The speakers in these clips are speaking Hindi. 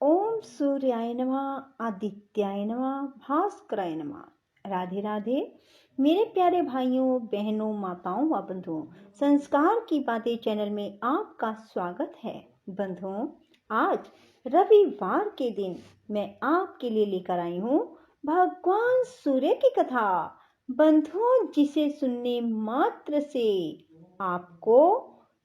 ओम सूर्याय नमः, आदित्याय नमः, भास्कराय नमः। राधे राधे मेरे प्यारे भाइयों बहनों माताओं व बंधुओं, संस्कार की बातें चैनल में आपका स्वागत है। बंधुओं, आज रविवार के दिन मैं आपके लिए लेकर आई हूँ भगवान सूर्य की कथा। बंधुओं, जिसे सुनने मात्र से आपको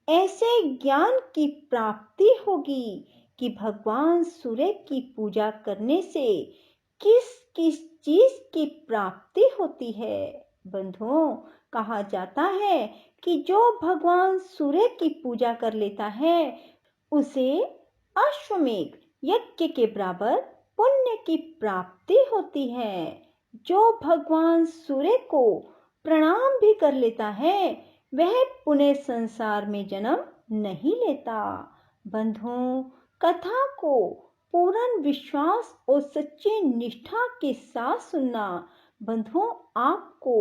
ऐसे ज्ञान की प्राप्ति होगी कि भगवान सूर्य की पूजा करने से किस किस चीज की प्राप्ति होती है। बंधुओं, कहा जाता है कि जो भगवान सूर्य की पूजा कर लेता है उसे अश्वमेध यज्ञ के बराबर पुण्य की प्राप्ति होती है। जो भगवान सूर्य को प्रणाम भी कर लेता है वह पुण्य संसार में जन्म नहीं लेता। बंधुओं, कथा को पूर्ण विश्वास और सच्ची निष्ठा के साथ सुनना। बंधुओं, आपको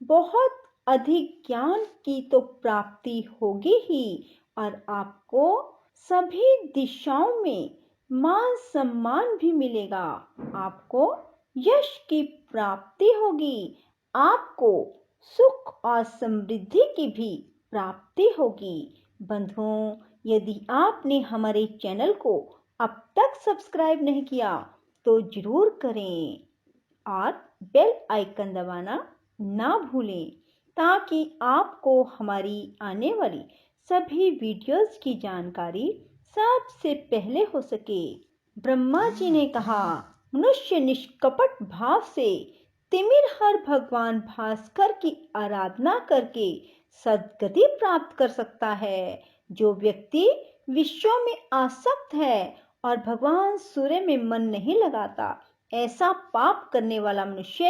बहुत अधिक ज्ञान की तो प्राप्ति होगी ही और आपको सभी दिशाओं में मान सम्मान भी मिलेगा। आपको यश की प्राप्ति होगी, आपको सुख और समृद्धि की भी प्राप्ति होगी। बंधुओं, यदि आपने हमारे चैनल को अब तक सब्सक्राइब नहीं किया तो जरूर करें और बेल आइकन दबाना ना भूलें ताकि आपको हमारी आने वाली सभी वीडियोस की जानकारी सबसे पहले हो सके। ब्रह्मा जी ने कहा, मनुष्य निष्कपट भाव से तिमिर हर भगवान भास्कर की आराधना करके सद्गति प्राप्त कर सकता है। जो व्यक्ति विषयों में आसक्त है और भगवान सूर्य में मन नहीं लगाता, ऐसा पाप करने वाला मनुष्य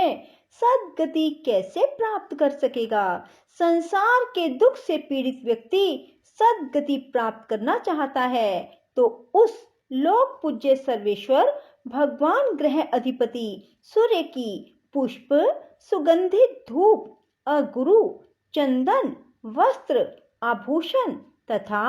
सद्गति कैसे प्राप्त कर सकेगा। संसार के दुख से पीड़ित व्यक्ति सद्गति प्राप्त करना चाहता है तो उस लोक पूज्य सर्वेश्वर भगवान ग्रह अधिपति सूर्य की पुष्प, सुगंधित धूप, अगुरु, चंदन, वस्त्र, आभूषण तथा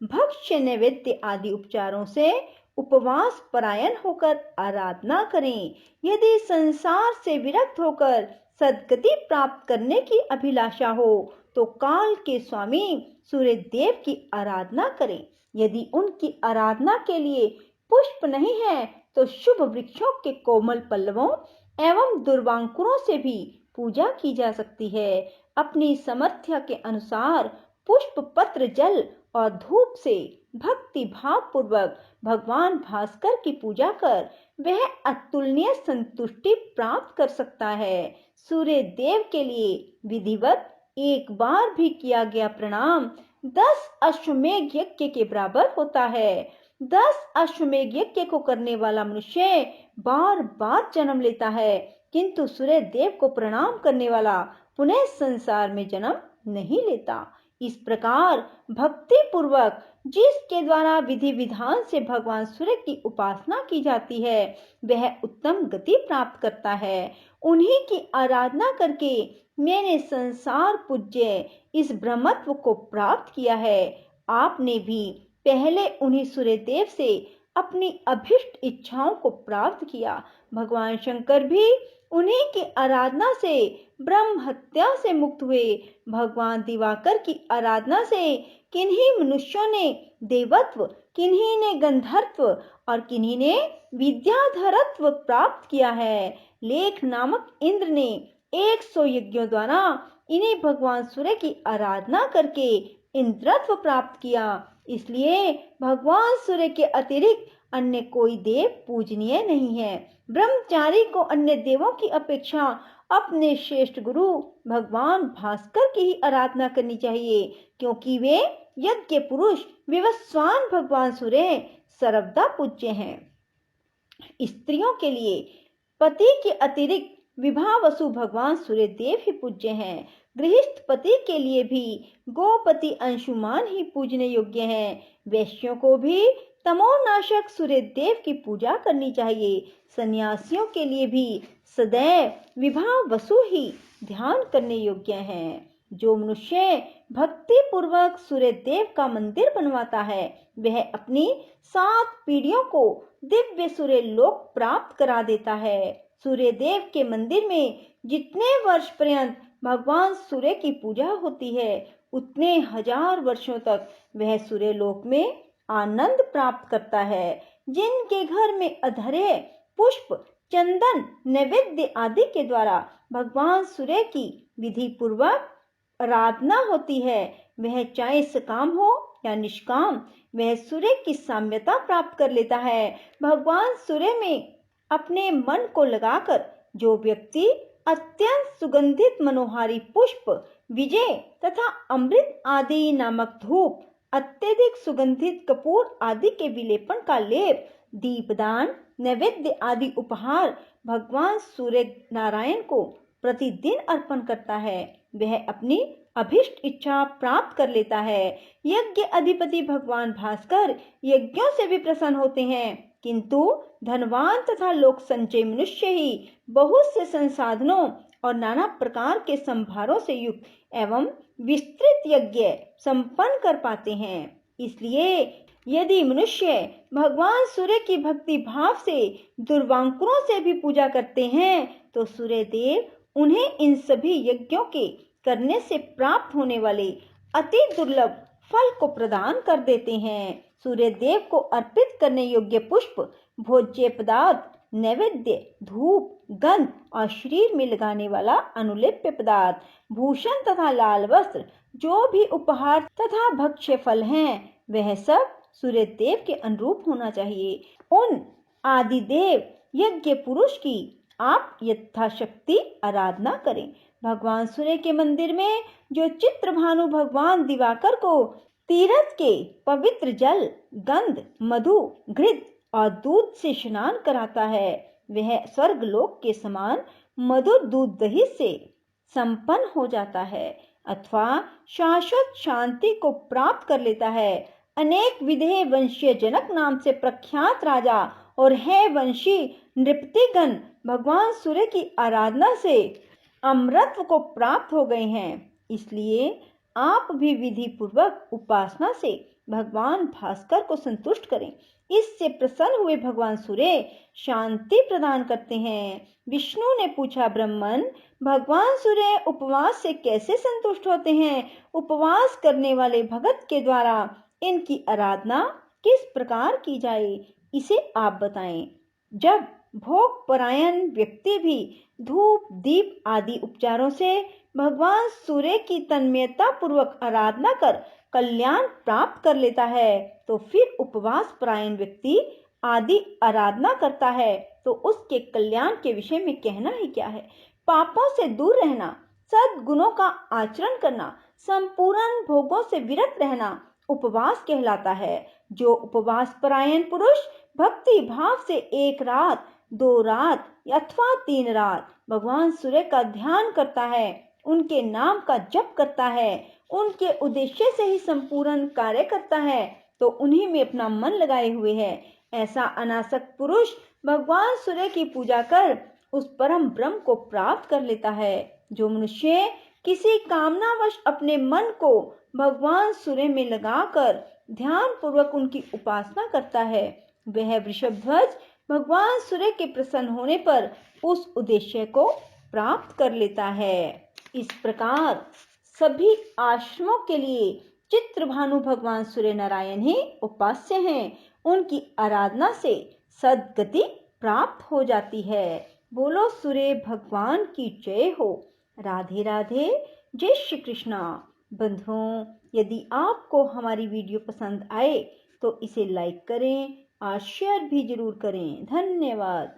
भक्ष्य नैवेद्य आदि उपचारों से उपवास परायण होकर आराधना करें। यदि संसार से विरक्त होकर सद्गति प्राप्त करने की अभिलाषा हो तो काल के स्वामी सूर्य देव की आराधना करें। यदि उनकी आराधना के लिए पुष्प नहीं है तो शुभ वृक्षों के कोमल पल्लवों एवं दुर्वांकुरों से भी पूजा की जा सकती है। अपनी सामर्थ्य के अनुसार पुष्प, पत्र, जल और धूप से भक्ति भाव पूर्वक भगवान भास्कर की पूजा कर वह अतुलनीय संतुष्टि प्राप्त कर सकता है। सूर्य देव के लिए विधिवत एक बार भी किया गया प्रणाम 10 अश्वमेध यज्ञ के बराबर होता है। 10 अश्वमेध यज्ञ को करने वाला मनुष्य बार बार जन्म लेता है, किंतु सूर्य देव को प्रणाम करने वाला पुनः संसार में जन्म नहीं लेता। इस प्रकार भक्ति पूर्वक जिसके द्वारा विधि विधान से भगवान सूर्य की उपासना की जाती है वह उत्तम गति प्राप्त करता है। उन्हीं की आराधना करके मैंने संसार पूज्य इस ब्रह्मत्व को प्राप्त किया है। आपने भी पहले उन्हीं सूर्य देव से अपनी अभिष्ट इच्छाओं को प्राप्त किया। भगवान शंकर भी उन्हीं की आराधना से ब्रह्म हत्या से मुक्त हुए। भगवान दिवाकर की आराधना से किन्हीं मनुष्यों ने देवत्व, किन्हीं ने गंधर्व और किन्हीं ने विद्याधरत्व प्राप्त किया है। लेख नामक इंद्र ने 100 यज्ञों द्वारा इन्हें भगवान सूर्य की आराधना करके इंद्रत्व प्राप्त किया। इसलिए भगवान सूर्य के अतिरिक्त अन्य कोई देव पूजनीय नहीं है। ब्रह्मचारी को अन्य देवों की अपेक्षा अपने श्रेष्ठ गुरु भगवान भास्कर की ही आराधना करनी चाहिए, क्योंकि वे यज्ञ पुरुष विवस्वान भगवान सूर्य सर्वदा पूज्य हैं। स्त्रियों के लिए पति के अतिरिक्त विवाह वसु भगवान सूर्य देव ही पूज्य हैं। गृहस्थ पति के लिए भी गोपति अंशुमान ही पूजने योग्य हैं। वैश्यों को भी तमोनाशक सूर्य देव की पूजा करनी चाहिए। सन्यासियों के लिए भी सदैव विवाह वसु ही ध्यान करने योग्य हैं। जो मनुष्य भक्ति पूर्वक सूर्य देव का मंदिर बनवाता है वह अपनी 7 पीढ़ियों को दिव्य सूर्य लोक प्राप्त करा देता है। सूर्य देव के मंदिर में जितने वर्ष पर्यंत भगवान सूर्य की पूजा होती है उतने हजार वर्षों तक वह सूर्य लोक में आनंद प्राप्त करता है। जिनके घर में अधरे पुष्प चंदन नैवेद्य आदि के द्वारा भगवान सूर्य की विधि पूर्वक आराधना होती है वह चाहे सकाम हो या निष्काम वह सूर्य की साम्यता प्राप्त कर लेता है। भगवान सूर्य में अपने मन को लगाकर जो व्यक्ति अत्यंत सुगंधित मनोहारी पुष्प विजय तथा अमृत आदि नामक धूप अत्यधिक सुगंधित कपूर आदि के विलेपन का लेप दीपदान नैवेद्य आदि उपहार भगवान सूर्य नारायण को प्रतिदिन अर्पण करता है वह अपनी अभिष्ट इच्छा प्राप्त कर लेता है। यज्ञ अधिपति भगवान भास्कर यज्ञों से भी प्रसन्न होते हैं किंतु धनवान तथा लोक संचय मनुष्य ही बहुत से संसाधनों और नाना प्रकार के संभारों से युक्त एवं विस्तृत यज्ञ संपन्न कर पाते हैं। इसलिए यदि मनुष्य भगवान सूर्य की भक्ति भाव से दुर्वांकुरों से भी पूजा करते हैं तो सूर्य देव उन्हें इन सभी यज्ञों के करने से प्राप्त होने वाले अति दुर्लभ फल को प्रदान कर देते हैं। सूर्य देव को अर्पित करने योग्य पुष्प भोज्य पदार्थ नैवेद्य धूप गंध और शरीर में लगाने वाला अनुलेप्य पदार्थ भूषण तथा लाल वस्त्र जो भी उपहार तथा भक्ष्य फल हैं वह सब सूर्य देव के अनुरूप होना चाहिए। उन आदिदेव यज्ञ पुरुष की आप यथाशक्ति आराधना करें। भगवान सूर्य के मंदिर में जो चित्रभानु भगवान दिवाकर को तीर्थ के पवित्र जल गंध मधु घृत और दूध से स्नान कराता है वह स्वर्ग लोक के समान मधुर दूध दही से संपन्न हो जाता है अथवा शाश्वत शांति को प्राप्त कर लेता है। अनेक विधेय वंशीय जनक नाम से प्रख्यात राजा और है वंशी नृपतिगण भगवान सूर्य की आराधना से अमरत्व को प्राप्त हो गए हैं। इसलिए आप भी विधि पूर्वक उपासना से भगवान भास्कर को संतुष्ट करें। इससे प्रसन्न हुए भगवान सूर्य शांति प्रदान करते हैं। विष्णु ने पूछा ब्रह्मन भगवान सूर्य उपवास से कैसे संतुष्ट होते हैं? उपवास करने वाले भगत के द्वारा इनकी आराधना किस प्रकार की जाए इसे आप बताएं। जब भोग परायण व्यक्ति भी धूप दीप आदि उपचारों से भगवान सूर्य की तन्मयता पूर्वक आराधना कर कल्याण प्राप्त कर लेता है तो फिर उपवास परायण व्यक्ति आदि आराधना करता है तो उसके कल्याण के विषय में कहना ही क्या है। पापों से दूर रहना सद्गुणों का आचरण करना संपूर्ण भोगों से विरत रहना उपवास कहलाता है। जो उपवास परायण पुरुष भक्ति भाव से 1 रात 2 रात अथवा 3 रात भगवान सूर्य का ध्यान करता है उनके नाम का जप करता है उनके उद्देश्य से ही संपूर्ण कार्य करता है तो उन्हीं में अपना मन लगाए हुए है ऐसा अनासक्त पुरुष भगवान सूर्य की पूजा कर उस परम ब्रह्म को प्राप्त कर लेता है। जो मनुष्य किसी कामनावश अपने मन को भगवान सूर्य में लगाकर ध्यान पूर्वक उनकी उपासना करता है वह वृषभध्वज भगवान सूर्य के प्रसन्न होने पर उस उद्देश्य को प्राप्त कर लेता है। इस प्रकार सभी आश्रमों के लिए चित्रभानु भगवान सूर्य नारायण ही उपास्य हैं। उनकी आराधना से सद्गति प्राप्त हो जाती है। बोलो सूर्य भगवान की जय हो। राधे राधे। जय श्री कृष्णा। बंधुओं यदि आपको हमारी वीडियो पसंद आए तो इसे लाइक करें और शेयर भी जरूर करें। धन्यवाद।